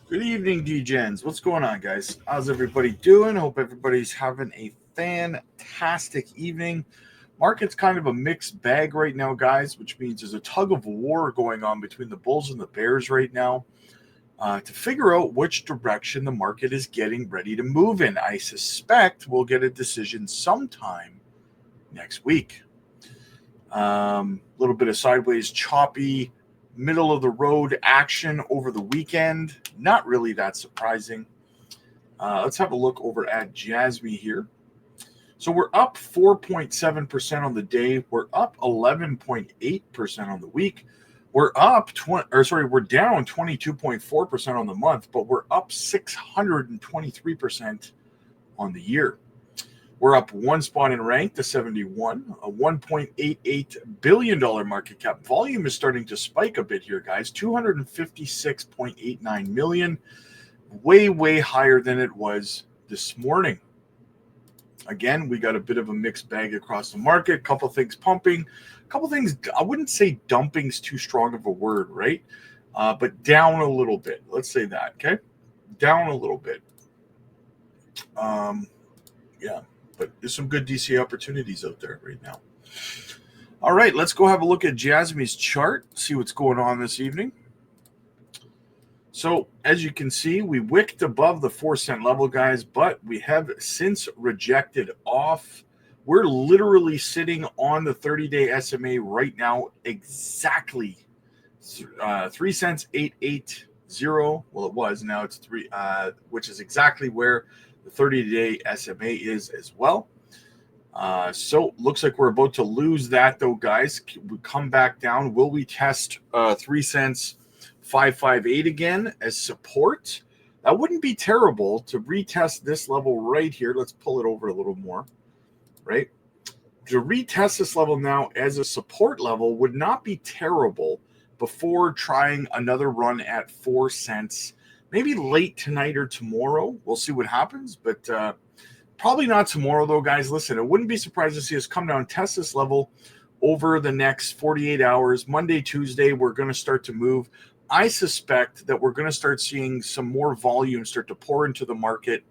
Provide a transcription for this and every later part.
Good evening, DGens. What's going on, guys? How's everybody doing? Hope everybody's having a fantastic evening. Market's kind of a mixed bag right now, guys, which means there's a tug of war going on between the bulls and the bears right now to figure out which direction the market is getting ready to move in. I suspect we'll get a decision sometime next week. Little bit of sideways, choppy, middle of the road action over the weekend. Not really that surprising. Let's have a look over at JASMY here. So we're up 4.7% on the day. We're up 11.8% on the week. We're up we're down 22.4% on the month, but we're up 623% on the year. We're up one spot in rank to 71, a $1.88 billion market cap. Volume is starting to spike a bit here, guys. 256.89 million, way, way higher than it was this morning. Again, we got a bit of a mixed bag across the market. A couple things pumping, a couple things, I wouldn't say dumping's too strong of a word, right? But down a little bit. Let's say that, okay? Down a little bit. Yeah. But there's some good DC opportunities out there right now. All right, let's go have a look at JASMY's chart, see what's going on this evening. So as you can see, we wicked above the 4-cent level, guys, but we have since rejected off. We're literally sitting on the 30-day SMA right now, exactly 3 cents 880. Well, it was, now it's 3, which is exactly where the 30-day SMA is as well. So looks like we're about to lose that, though, guys. We come back down. Will we test 3 cents 558 again as support? That wouldn't be terrible to retest this level right here. Let's pull it over a little more, right? To retest this level now as a support level would not be terrible before trying another run at 4 cents. Maybe late tonight or tomorrow. We'll see what happens, but probably not tomorrow, though, guys. Listen, I wouldn't be surprised to see us come down and test this level over the next 48 hours. Monday, Tuesday, we're going to start to move. I suspect that we're going to start seeing some more volume start to pour into the market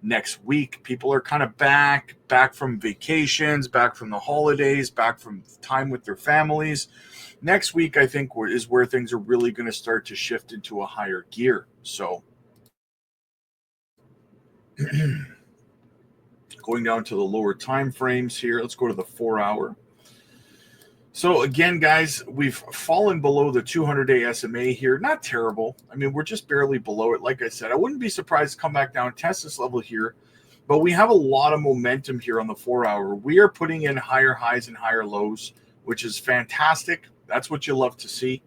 next week. People are kind of back from vacations, back from the holidays, back from time with their families. Next week, I think, is where things are really going to start to shift into a higher gear. So going down to the lower time frames here, let's go to the 4-hour. So again, guys, we've fallen below the 200-day SMA here. Not terrible. I mean, we're just barely below it. Like I said, I wouldn't be surprised to come back down and test this level here. But we have a lot of momentum here on the 4-hour. We are putting in higher highs and higher lows, which is fantastic. That's what you love to see.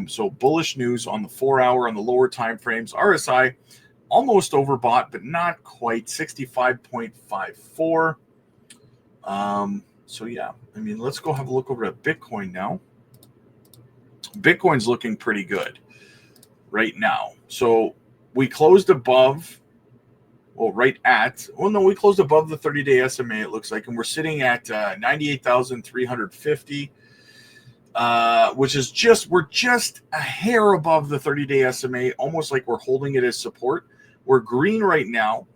So bullish news on the 4-hour on the lower time frames. RSI almost overbought, but not quite. 65.54. So yeah, I mean, let's go have a look over at Bitcoin now. Bitcoin's looking pretty good right now. So we closed above, we closed above the 30-day SMA, it looks like, and we're sitting at 98,350. Which is we're just a hair above the 30-day SMA, almost like we're holding it as support. We're green right now.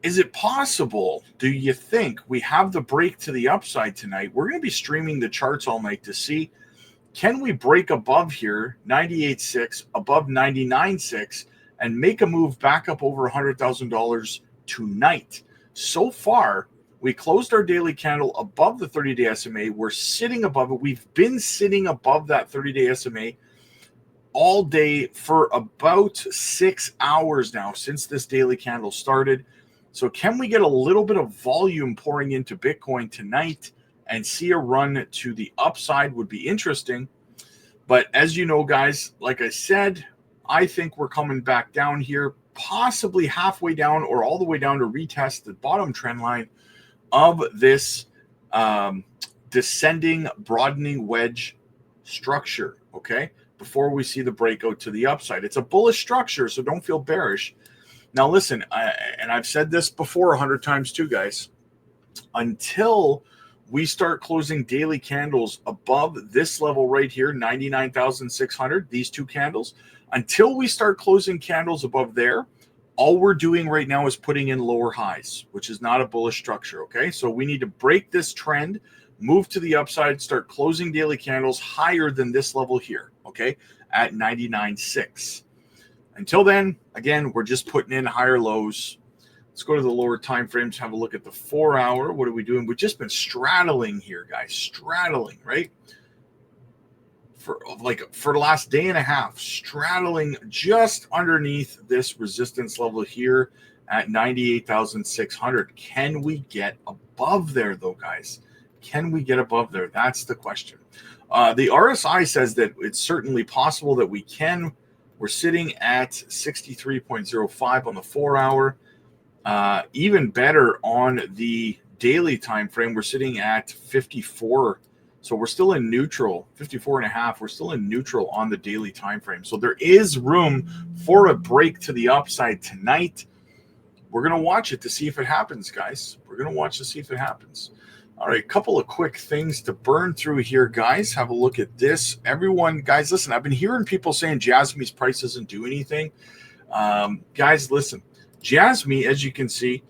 Is it possible, do you think, we have the break to the upside tonight? We're going to be streaming the charts all night to see, can we break above here, 98.6, above 99.6, and make a move back up over $100,000 tonight? So far, we closed our daily candle above the 30-day SMA. We're sitting above it. We've been sitting above that 30-day SMA all day for about 6 hours now since this daily candle started. So can we get a little bit of volume pouring into Bitcoin tonight and see a run to the upside? Would be interesting. But as you know, guys, like I said, I think we're coming back down here, possibly halfway down or all the way down to retest the bottom trend line of this descending, broadening wedge structure, okay, before we see the breakout to the upside. It's a bullish structure, so don't feel bearish. Now, listen, and I've said this before 100 times too, guys, until we start closing daily candles above this level right here, 99,600, these two candles, until we start closing candles above there, all we're doing right now is putting in lower highs, which is not a bullish structure, okay? So we need to break this trend, move to the upside, start closing daily candles higher than this level here, okay, at 99.6. Until then, again, we're just putting in higher lows. Let's go to the lower time frames, have a look at the 4 hour. What are we doing? We've just been straddling here, guys. Straddling, right? For the last day and a half, straddling just underneath this resistance level here at 98,600. Can we get above there, though, guys? Can we get above there? That's the question. The RSI says that it's certainly possible that we can. We're sitting at 63.05 on the 4 hour. Even better on the daily time frame, we're sitting at 54. So we're still in neutral, 54 and a half. We're still in neutral on the daily time frame. So there is room for a break to the upside tonight. We're going to watch it to see if it happens, guys. We're going to watch to see if it happens. All right, a couple of quick things to burn through here, guys. Have a look at this. Everyone, guys, listen, I've been hearing people saying JASMY's price doesn't do anything. Guys, listen. JASMY, as you can see,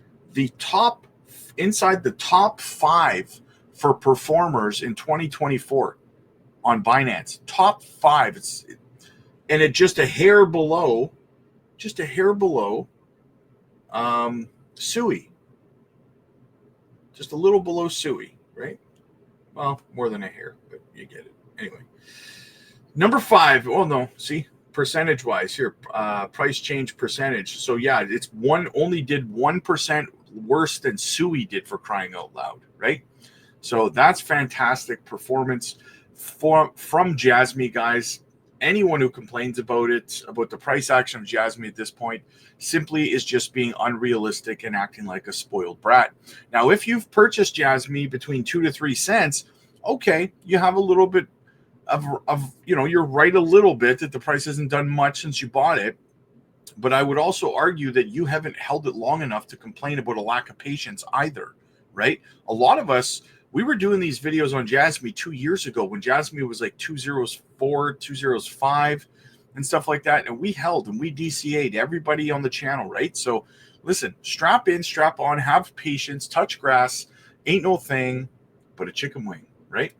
inside the top 5 for performers in 2024 on Binance. Top 5. And it just a hair below SUI. Just a little below SUI, right? Well, more than a hair, but you get it. Anyway. Number 5. Oh, no. See? Percentage-wise here, price change percentage. So, yeah, it's only did 1% worse than SUI did, for crying out loud, right? So that's fantastic performance from JASMY, guys. Anyone who complains about the price action of JASMY at this point, simply is just being unrealistic and acting like a spoiled brat. Now, if you've purchased JASMY between 2 to 3 cents, okay, you have a little bit of you're right a little bit that the price hasn't done much since you bought it. But I would also argue that you haven't held it long enough to complain about a lack of patience either, right? A lot of us, we were doing these videos on JASMY 2 years ago when JASMY was like 204, 205 and stuff like that. And we held and we DCA'd everybody on the channel, right? So listen, strap in, strap on, have patience, touch grass, ain't no thing but a chicken wing, right?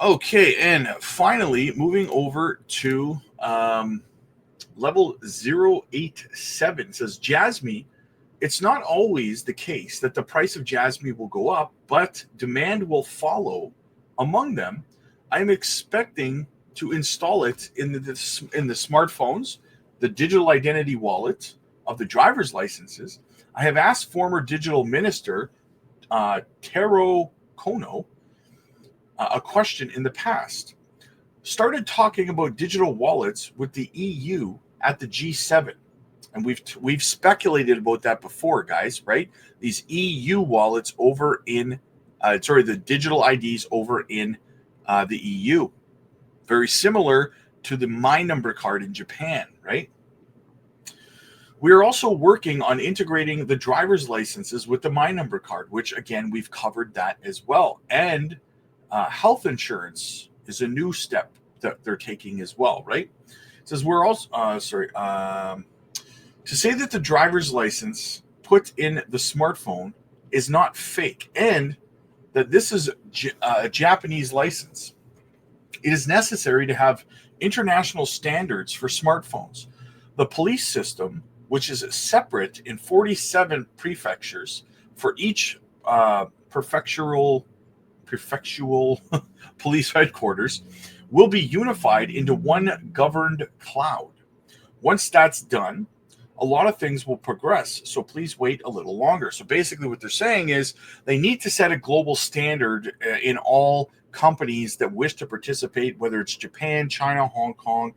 Okay, and finally, moving over to level 087. It says JASMY, it's not always the case that the price of JASMY will go up, but demand will follow. Among them, I'm expecting to install it in the smartphones, the digital identity wallet of the driver's licenses. I have asked former digital minister Taro Kono a question in the past. Started talking about digital wallets with the EU at the G7. And we've speculated about that before, guys, right? These EU wallets over in, the digital IDs over in the EU. Very similar to the My Number card in Japan, right? We are also working on integrating the driver's licenses with the My Number card, which, again, we've covered that as well. And health insurance is a new step that they're taking as well, right? It says we're also, to say that the driver's license put in the smartphone is not fake and that this is a Japanese license. It is necessary to have international standards for smartphones. The police system, which is separate in 47 prefectures for each prefectural police headquarters, will be unified into one governed cloud. Once that's done, a lot of things will progress, so please wait a little longer. So basically what they're saying is they need to set a global standard in all companies that wish to participate, whether it's Japan, China, Hong Kong,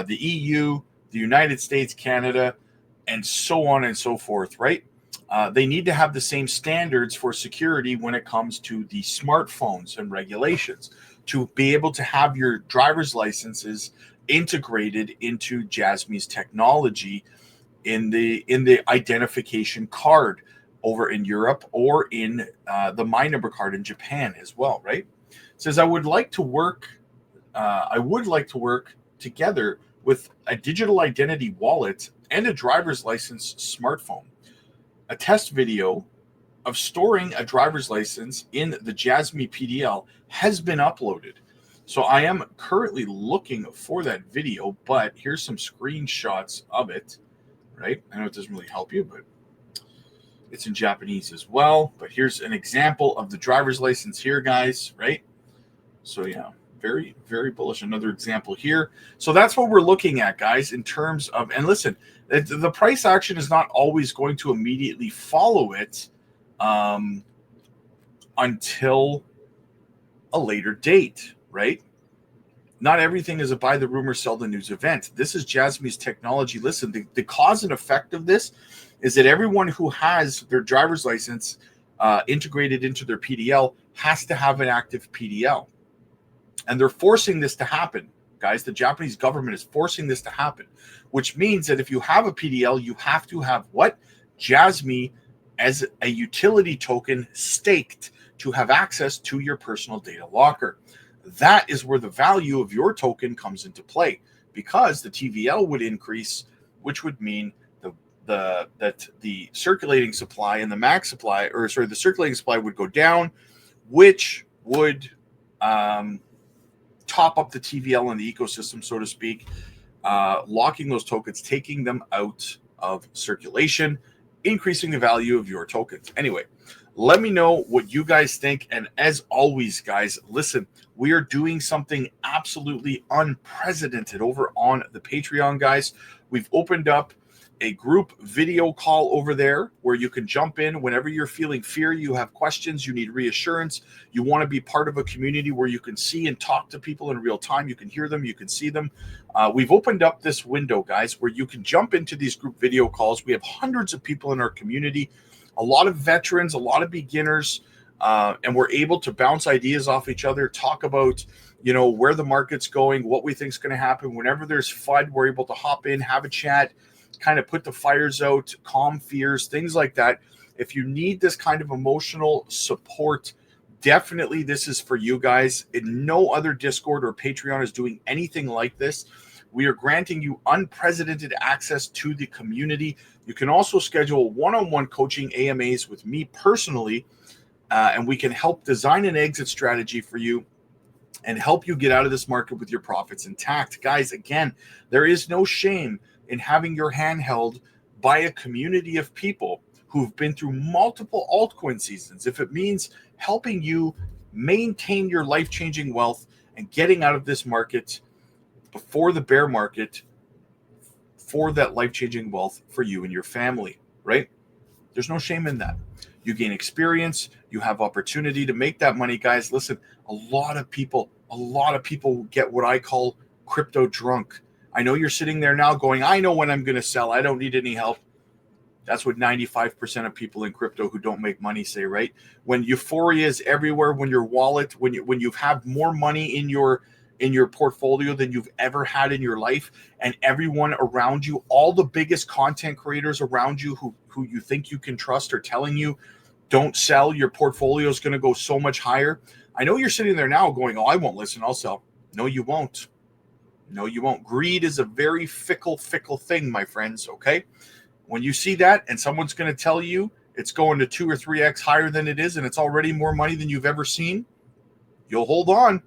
the EU, the United States, Canada, and so on and so forth, right? They need to have the same standards for security when it comes to the smartphones and regulations to be able to have your driver's licenses integrated into JASMY's technology in the identification card. over in Europe or in the My Number card in Japan as well, right? It says, I would like to work together with a digital identity wallet and a driver's license smartphone. A test video of storing a driver's license in the JASMY PDL has been uploaded. So I am currently looking for that video, but here's some screenshots of it, right? I know it doesn't really help you, but it's in Japanese as well. But here's an example of the driver's license here, guys, right? So yeah, very, very bullish. Another example here. So that's what we're looking at, guys, in terms of, and listen, the price action is not always going to immediately follow it until a later date, right? Not everything is a buy the rumor, sell the news event. This is JASMY's technology. Listen, the cause and effect of this is that everyone who has their driver's license integrated into their PDL has to have an active PDL. And they're forcing this to happen, guys. The Japanese government is forcing this to happen, which means that if you have a PDL, you have to have what? JASMY as a utility token staked to have access to your personal data locker. That is where the value of your token comes into play, because the TVL would increase, which would mean that the circulating supply and the max supply, or sorry, the circulating supply would go down, which would top up the TVL in the ecosystem, so to speak, locking those tokens, taking them out of circulation, increasing the value of your tokens. Anyway, let me know what you guys think. And as always, guys, listen, we are doing something absolutely unprecedented over on the Patreon, guys. We've opened up a group video call over there where you can jump in whenever you're feeling fear, you have questions, you need reassurance, you want to be part of a community where you can see and talk to people in real time, you can hear them, you can see them. We've opened up this window, guys, where you can jump into these group video calls. We have hundreds of people in our community, a lot of veterans, a lot of beginners, and we're able to bounce ideas off each other, talk about, you know, where the market's going, what we think is going to happen. Whenever there's FUD, we're able to hop in, have a chat, kind of put the fires out, calm fears, things like that. If you need this kind of emotional support, definitely this is for you guys. And no other Discord or Patreon is doing anything like this. We are granting you unprecedented access to the community. You can also schedule one-on-one coaching AMAs with me personally, and we can help design an exit strategy for you and help you get out of this market with your profits intact. Guys, again, there is no shame in having your hand held by a community of people who've been through multiple altcoin seasons. If it means helping you maintain your life-changing wealth and getting out of this market before the bear market for that life-changing wealth for you and your family, right? There's no shame in that. You gain experience, you have opportunity to make that money, guys. Listen, a lot of people get what I call crypto drunk. I know you're sitting there now going, I know when I'm going to sell. I don't need any help. That's what 95% of people in crypto who don't make money say, right? When euphoria is everywhere, when your wallet, when you've had more money in your portfolio than you've ever had in your life, and everyone around you, all the biggest content creators around you who you think you can trust are telling you, don't sell, your portfolio is going to go so much higher. I know you're sitting there now going, oh, I won't listen, I'll sell. No, you won't. No, you won't. Greed is a very fickle thing, my friends, okay? When you see that and someone's going to tell you it's going to 2 or 3x higher than it is and it's already more money than you've ever seen, you'll hold on.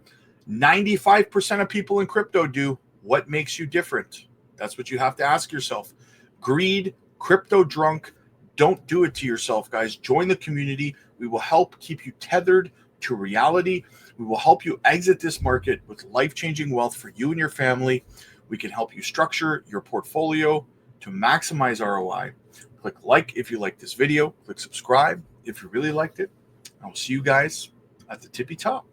95% of people in crypto do. What makes you different? That's what you have to ask yourself. Greed, crypto drunk, don't do it to yourself, guys. Join the community. We will help keep you tethered to reality. We will help you exit this market with life-changing wealth for you and your family. We can help you structure your portfolio to maximize ROI. Click like if you like this video. Click subscribe if you really liked it. I will see you guys at the tippy top.